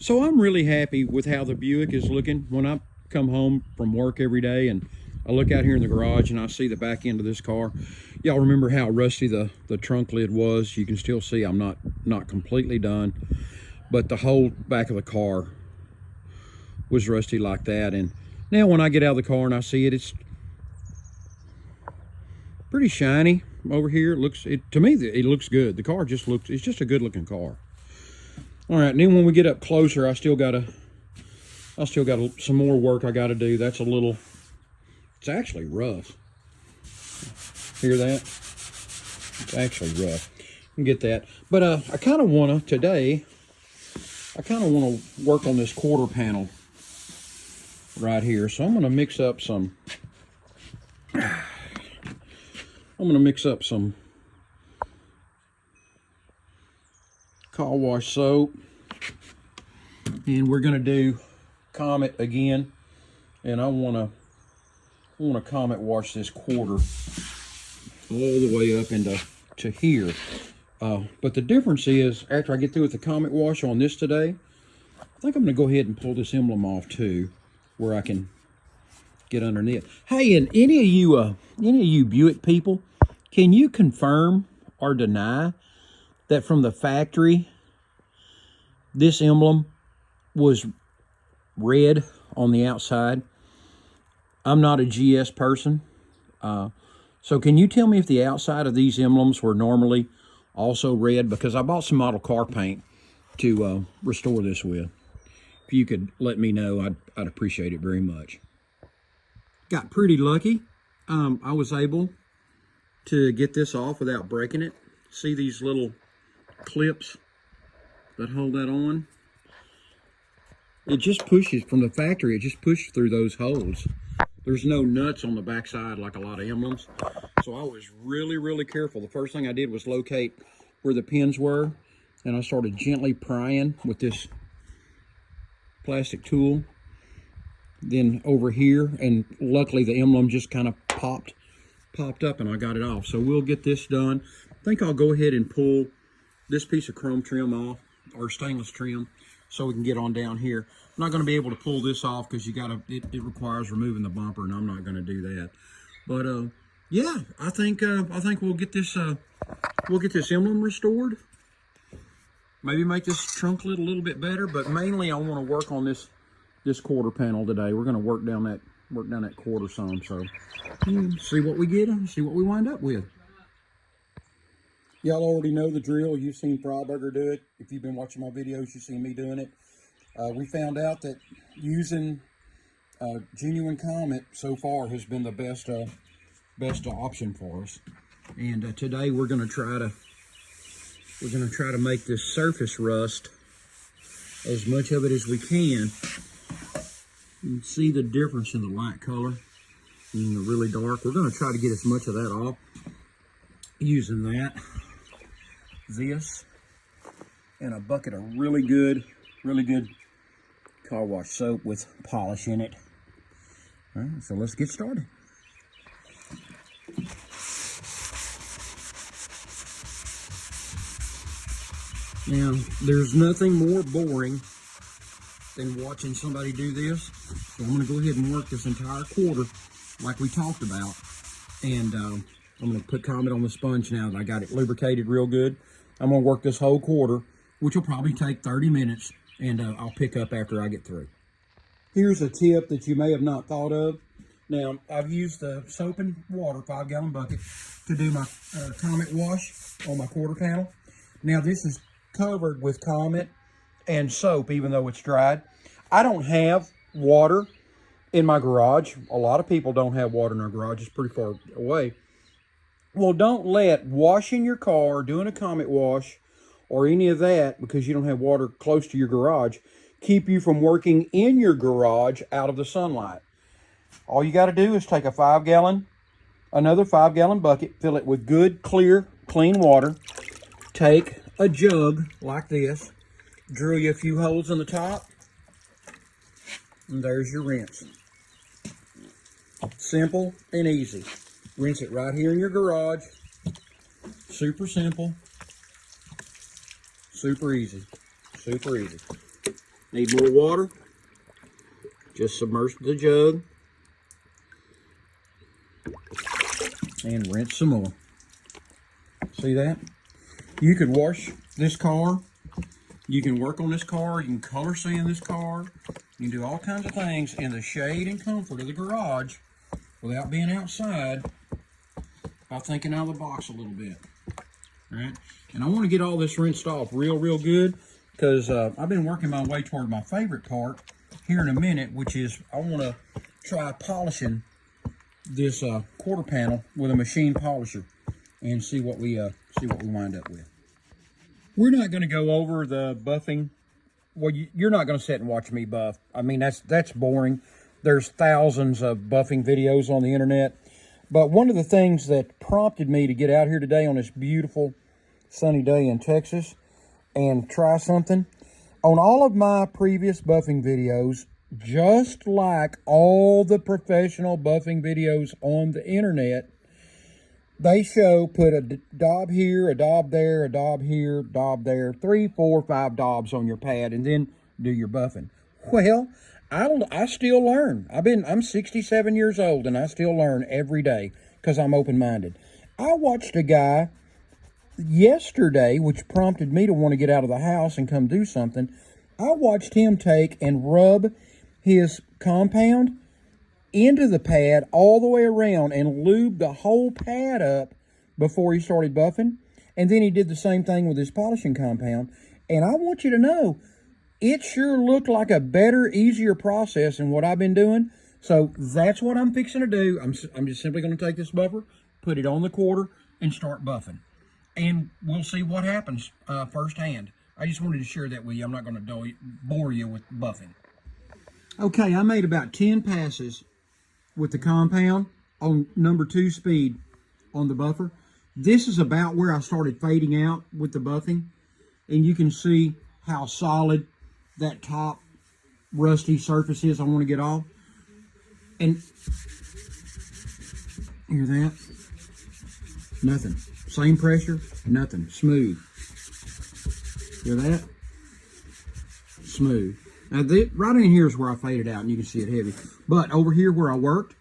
So I'm really happy with how the Buick is looking. When I come home from work every day and I look out here in the garage and I see the back end of this car, y'all remember how rusty the trunk lid was? You can still see I'm not completely done, but the whole back of the car was rusty like that. And now when I get out of the car and I see it, it's pretty shiny over here. To me, it looks good. The car just looks, it's just a good looking car. All right, and then when we get up closer, I still got some more work I gotta do. That's a little, it's actually rough. Hear that? It's actually rough. You can get that. But I kind of want to work on this quarter panel right here. So I'm gonna mix up some car wash soap, and we're gonna do Comet again, and I want to Comet wash this quarter all the way up into here. But the difference is, after I get through with the Comet wash on this today, I think I'm gonna go ahead and pull this emblem off too, where I can get underneath. Hey, and any of you Buick people, can you confirm or deny that from the factory this emblem was red on the outside? I'm not a GS person, so can you tell me if the outside of these emblems were normally also red? Because I bought some model car paint to restore this with. If you could let me know, I'd appreciate it very much. Got pretty lucky. I was able to get this off without breaking it. See these little clips that hold that on? It just pushes from the factory. It just pushed through those holes. There's no nuts on the backside like a lot of emblems. So I was really, really careful. The first thing I did was locate where the pins were, and I started gently prying with this plastic tool. Then over here, and luckily the emblem just kind of popped up and I got it off. So we'll get this done. I think I'll go ahead and pull this piece of chrome trim off, or stainless trim, so we can get on down here. I'm not going to be able to pull this off because it requires removing the bumper, and I'm not going to do that. But yeah, I think we'll get this emblem restored. Maybe make this trunk lid a little bit better, but mainly I want to work on this quarter panel today. We're going to work down that quarter some. So see what we get, see what we wind up with. Y'all already know the drill. You've seen Fryburger do it. If you've been watching my videos, you've seen me doing it. We found out that using genuine Comet so far has been the best option for us. And today we're going to try to make this surface rust as much of it as we can. You can see the difference in the light color and the really dark. We're going to try to get as much of that off using this and a bucket of really good car wash soap with polish in it. All right, so let's get started. Now, there's nothing more boring than watching somebody do this. So I'm going to go ahead and work this entire quarter like we talked about. And I'm going to put Comet on the sponge now that I got it lubricated real good. I'm going to work this whole quarter, which will probably take 30 minutes, and I'll pick up after I get through. Here's a tip that you may have not thought of. Now, I've used the soap and water 5-gallon bucket to do my Comet wash on my quarter panel. Now, this is covered with Comet and soap, even though it's dried. I don't have water in my garage. A lot of people don't have water in their garage. It's pretty far away. Well, don't let washing your car, doing a Comet wash, or any of that, because you don't have water close to your garage, keep you from working in your garage out of the sunlight. All you got to do is take another 5-gallon bucket, fill it with good, clear, clean water. Take a jug like this, drill you a few holes in the top, and there's your rinse. Simple and easy. Rinse it right here in your garage. Super simple. Super easy. Super easy. Need more water. Just submerge the jug. And rinse some more. See that? You could wash this car. You can work on this car. You can color sand this car. You can do all kinds of things in the shade and comfort of the garage without being outside by thinking out of the box a little bit. All right? And I want to get all this rinsed off real good because I've been working my way toward my favorite part here in a minute, which is I want to try polishing this quarter panel with a machine polisher and see what we wind up with. We're not going to go over the buffing. Well, you're not going to sit and watch me buff. I mean, that's boring. There's thousands of buffing videos on the internet. But one of the things that prompted me to get out here today on this beautiful sunny day in Texas and try something, on all of my previous buffing videos, just like all the professional buffing videos on the internet, they show put a daub here, a daub there, a daub here, daub there, 3, 4, 5 daubs on your pad, and then do your buffing. Well, I still learn. I'm 67 years old, and I still learn every day because I'm open-minded. I watched a guy yesterday, which prompted me to want to get out of the house and come do something. I watched him take and rub his compound into the pad all the way around and lube the whole pad up before he started buffing. And then he did the same thing with his polishing compound. And I want you to know, it sure looked like a better, easier process than what I've been doing. So that's what I'm fixing to do. I'm just simply going to take this buffer, put it on the quarter, and start buffing. And we'll see what happens firsthand. I just wanted to share that with you. I'm not going to bore you with buffing. Okay, I made about 10 passes with the compound on number 2 speed on the buffer. This is about where I started fading out with the buffing. And you can see how solid that top rusty surface is I want to get off. And hear that? Nothing. Same pressure, nothing. Smooth. Hear that? Smooth. Now, right in here is where I faded out, and you can see it heavy. But over here where I worked,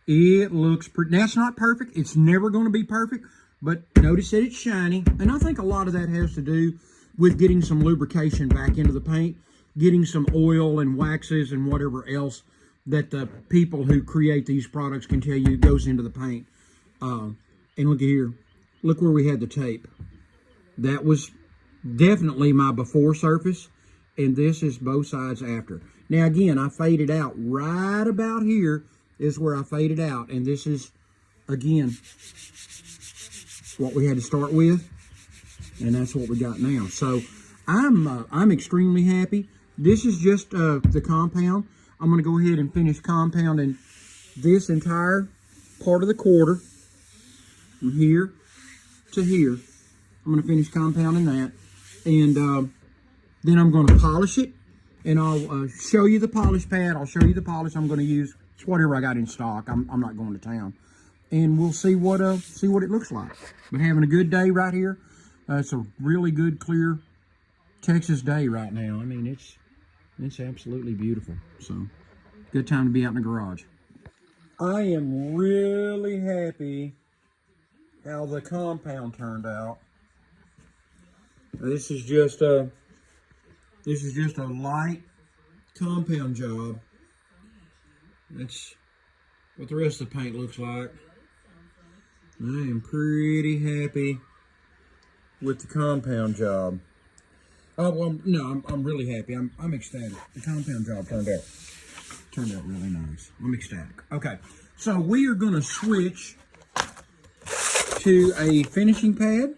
it looks pretty. Now, it's not perfect. It's never going to be perfect. But notice that it's shiny. And I think a lot of that has to do with getting some lubrication back into the paint, getting some oil and waxes and whatever else that the people who create these products can tell you goes into the paint. And look at here. Look where we had the tape. That was definitely my before surface. And this is both sides after. Now, again, I faded out right about here is where I faded out. And this is, again, what we had to start with. And that's what we got now. So I'm extremely happy. This is just the compound. I'm going to go ahead and finish compounding this entire part of the quarter from here to here. I'm going to finish compounding that. And then I'm going to polish it, and I'll show you the polish pad. I'll show you the polish I'm going to use. It's whatever I got in stock. I'm not going to town, and we'll see what it looks like. But having a good day right here. It's a really good, clear Texas day right now. I mean, it's absolutely beautiful. So, good time to be out in the garage. I am really happy how the compound turned out. This is just a light compound job. That's what the rest of the paint looks like. I am pretty happy with the compound job. Oh, well, no, I'm really happy. I'm ecstatic. The compound job turned out really nice. I'm ecstatic. Okay, so we are going to switch to a finishing pad.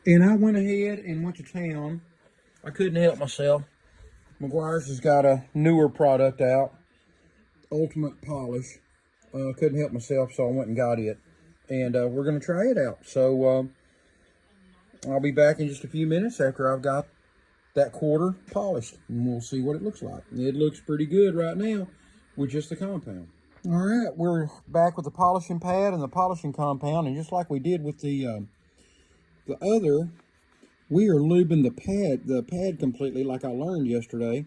And I went ahead and went to town. I couldn't help myself. McGuire's has got a newer product out, Ultimate Polish. Couldn't help myself, so I went and got it. And we're going to try it out. So I'll be back in just a few minutes after I've got that quarter polished. And we'll see what it looks like. It looks pretty good right now with just the compound. All right, we're back with the polishing pad and the polishing compound. And just like we did with the other we are lubing the pad completely, like I learned yesterday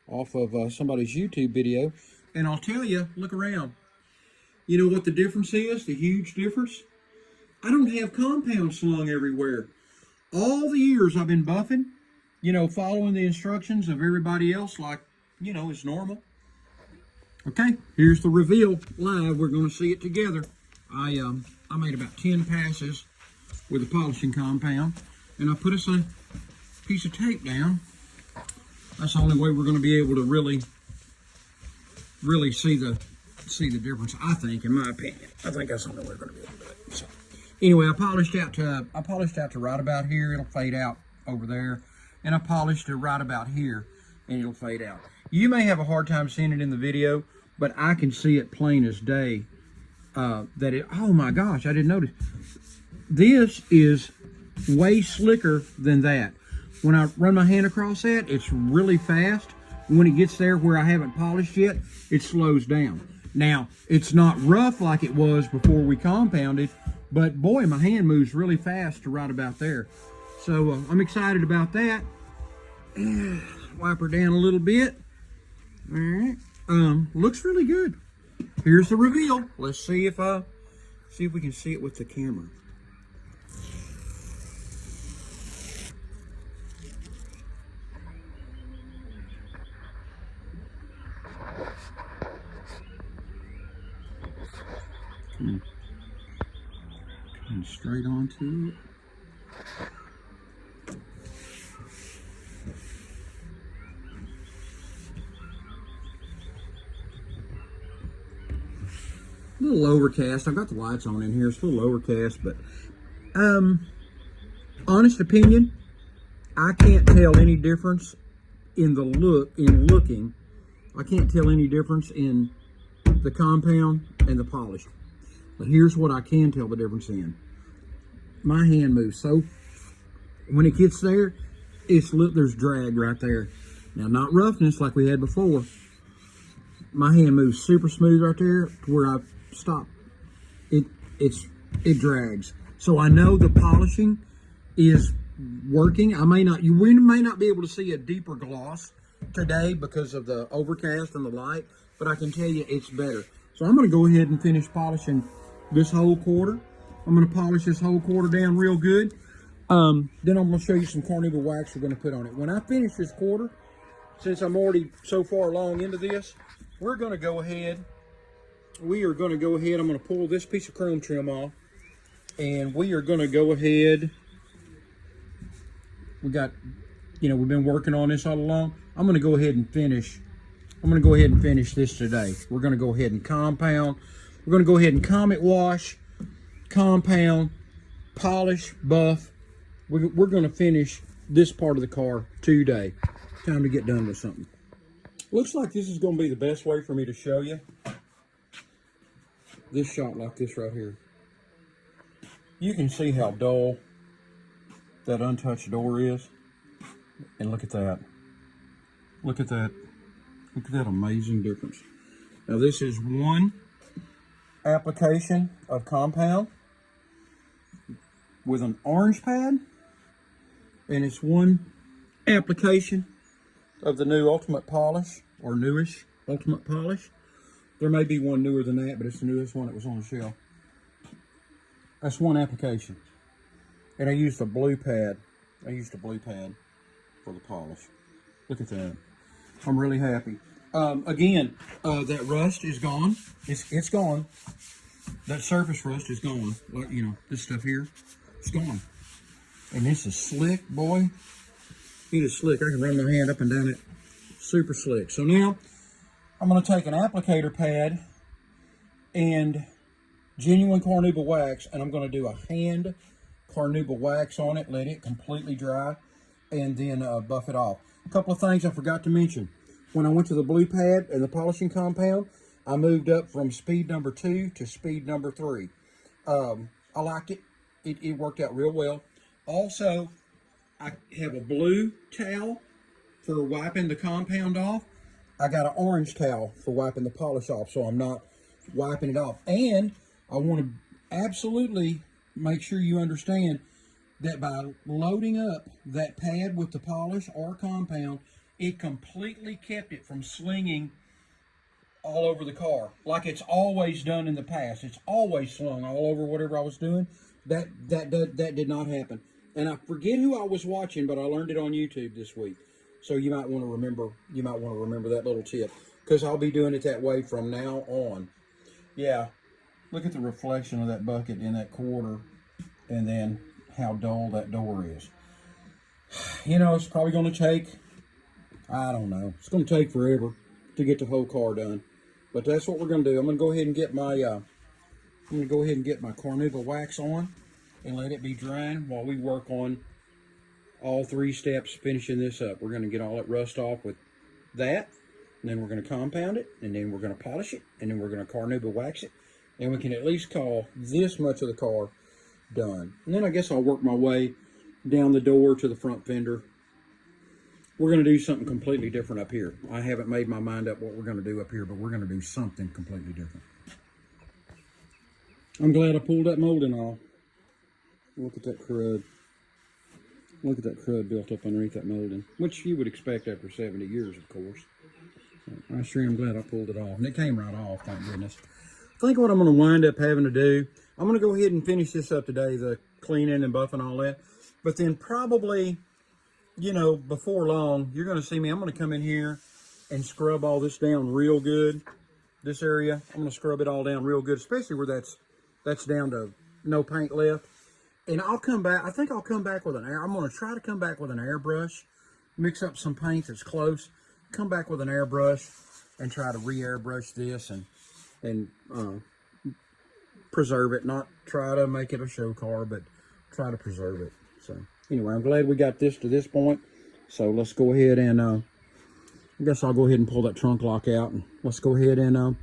off of somebody's YouTube video. And I'll tell you, look around. You know what the difference is? The huge difference? I don't have compound slung everywhere. All the years I've been buffing, you know, following the instructions of everybody else, like, you know, it's normal. Okay, here's the reveal live. We're going to see it together. I made about 10 passes with the polishing compound, and I put us a piece of tape down. That's the only way we're going to be able to really see the difference, I think, in my opinion. I think that's the only way we're going to be able to do it. So, anyway, I polished out to right about here. It'll fade out over there, and I polished to right about here, and it'll fade out. You may have a hard time seeing it in the video, but I can see it plain as day. Oh my gosh, I didn't notice. This is way slicker than that. When I run my hand across that, it's really fast. When it gets there where I haven't polished yet, it slows down. Now, it's not rough like it was before we compounded, but boy, my hand moves really fast to right about there. So I'm excited about that. Wipe her down a little bit. All right. Looks really good. Here's the reveal. Let's see if we can see it with the camera. Come straight onto it. A little overcast. I've got the lights on in here. It's a little overcast, but honest opinion, I can't tell any difference in the looking. I can't tell any difference in the compound and the polish. But here's what I can tell the difference in. My hand moves so when it gets there, there's drag right there. Now, not roughness like we had before. My hand moves super smooth right there to where I stop. It drags. So I know the polishing is working. We may not be able to see a deeper gloss today because of the overcast and the light, but I can tell you it's better. So I'm going to go ahead and finish polishing this whole quarter. I'm going to polish this whole quarter down real good. Then I'm going to show you some carnauba wax we're going to put on it. When I finish this quarter, since I'm already so far along into this, we're going to go ahead. I'm going to pull this piece of chrome trim off, and we are going to go ahead. We've been working on this all along. I'm going to go ahead and finish. This today. We're going to go ahead and compound. We're going to go ahead and comet wash, compound, polish, buff. We're going to finish this part of the car today. Time to get done with something. Looks like this is going to be the best way for me to show you this shot like this right here. You can see how dull that untouched door is. And look at that. Look at that. Look at that amazing difference. Now this is one application of compound with an orange pad, and it's one application of the new Ultimate Polish, or newish Ultimate Polish. There may be one newer than that, but it's the newest one that was on the shelf. That's one application. And I used a blue pad. For the polish. Look at that. I'm really happy. Again, that rust is gone. It's gone. That surface rust is gone. Like, this stuff here, it's gone. And this is slick, boy. It is slick. I can run my hand up and down it. Super slick. So now, I'm going to take an applicator pad and genuine carnauba wax, and I'm going to do a hand carnauba wax on it, let it completely dry, and then buff it off. A couple of things I forgot to mention. When I went to the blue pad and the polishing compound, I moved up from speed number 2 to speed number 3. I liked it. It worked out real well. Also, I have a blue towel for wiping the compound off. I got an orange towel for wiping the polish off, so I'm not wiping it off. And I want to absolutely make sure you understand, that by loading up that pad with the polish or compound, it completely kept it from slinging all over the car like it's always done in the past. It's always slung all over whatever I was doing. That did not happen. And I forget who I was watching, but I learned it on YouTube this week. So you might want to remember. You might want to remember that little tip, because I'll be doing it that way from now on. Yeah, look at the reflection of that bucket in that quarter, and then how dull that door is. You know, it's probably going to take, I don't know, it's going to take forever to get the whole car done. But that's what we're going to do. I'm going to go ahead and get my Carnauba wax on and let it be drying while we work on all 3 steps finishing this up. We're going to get all that rust off with that, and then we're going to compound it, and then we're going to polish it, and then we're going to Carnauba wax it, and we can at least call this much of the car done. And then I guess I'll work my way down the door to the front fender. We're going to do something completely different up here. I haven't made my mind up what we're going to do up here, but we're going to do something completely different. I'm glad I pulled that molding off. Look at that crud. Look at that crud built up underneath that molding, which you would expect after 70 years, of course. I sure am glad I pulled it off. And it came right off, thank goodness. I think what I'm going to wind up having to do, I'm going to go ahead and finish this up today, the cleaning and buffing all that. But then probably, you know, before long, you're going to see me. I'm going to come in here and scrub all this down real good. This area, I'm going to scrub it all down real good, especially where that's down to no paint left. And I'll come back. I think I'll come back with an air. I'm going to try to come back with an airbrush, mix up some paint that's close, come back with an airbrush, and try to re-airbrush this and preserve it. Not try to make it a show car, but try to preserve it. So anyway, I'm glad we got this to this point. So let's go ahead and I guess I'll go ahead and pull that trunk lock out, and let's go ahead and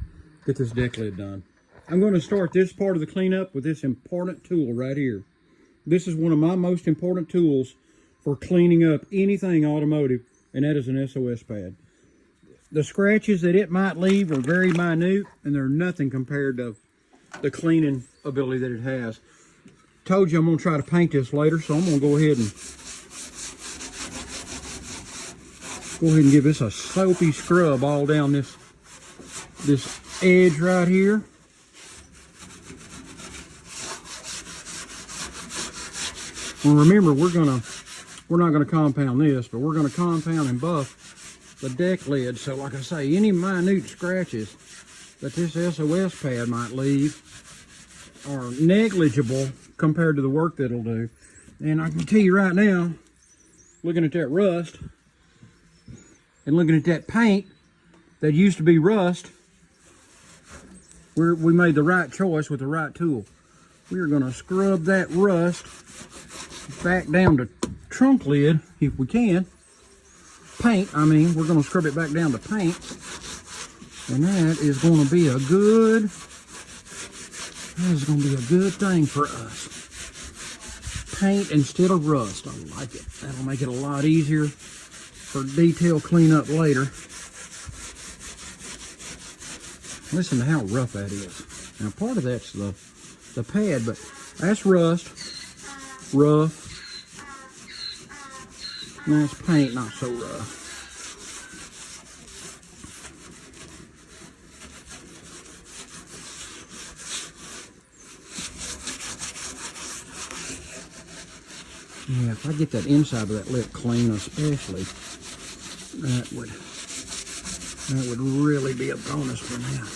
get this deck lid done. I'm going to start this part of the cleanup with this important tool right here. This is one of my most important tools for cleaning up anything automotive, and that is an SOS pad. The scratches that it might leave are very minute, and they're nothing compared to the cleaning ability that it has. Told you I'm going to try to paint this later, so I'm going to go ahead and give this a soapy scrub all down this edge right here. Well, remember, we're not gonna compound this, but we're gonna compound and buff the deck lid. So like I say, any minute scratches that this SOS pad might leave are negligible compared to the work that it'll do. And I can tell you right now, looking at that rust and looking at that paint that used to be rust, we made the right choice with the right tool. We are gonna scrub that rust back down to trunk lid if we can. Paint, I mean, we're going to scrub it back down to paint, and that is going to be a good thing for us. Paint instead of rust. I like it. That'll make it a lot easier for detail cleanup later. Listen to how rough that is. Now part of that's the pad, but that's rust. Rough. And that's paint, not so rough. Yeah, if I get that inside of that lip clean, especially, that would really be a bonus for now.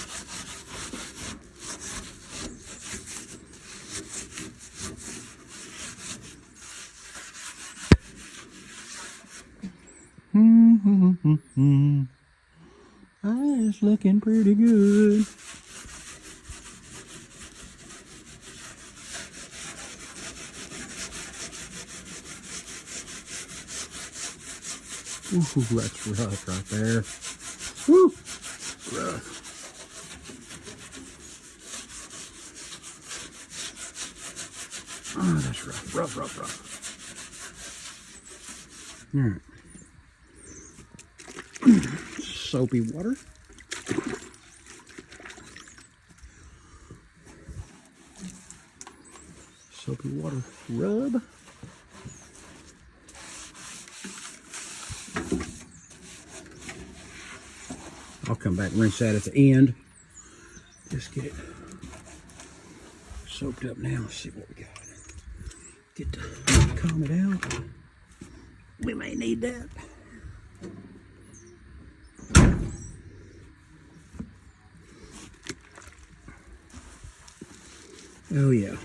It's looking pretty good. Ooh, that's rough right there. Woo, rough. Oh, that's rough, rough. All right. Soapy water. Soapy water rub. I'll come back and rinse that at the end. Just get it soaked up now. Let's see what we got. Get the Comet out. We may need that. Oh yeah.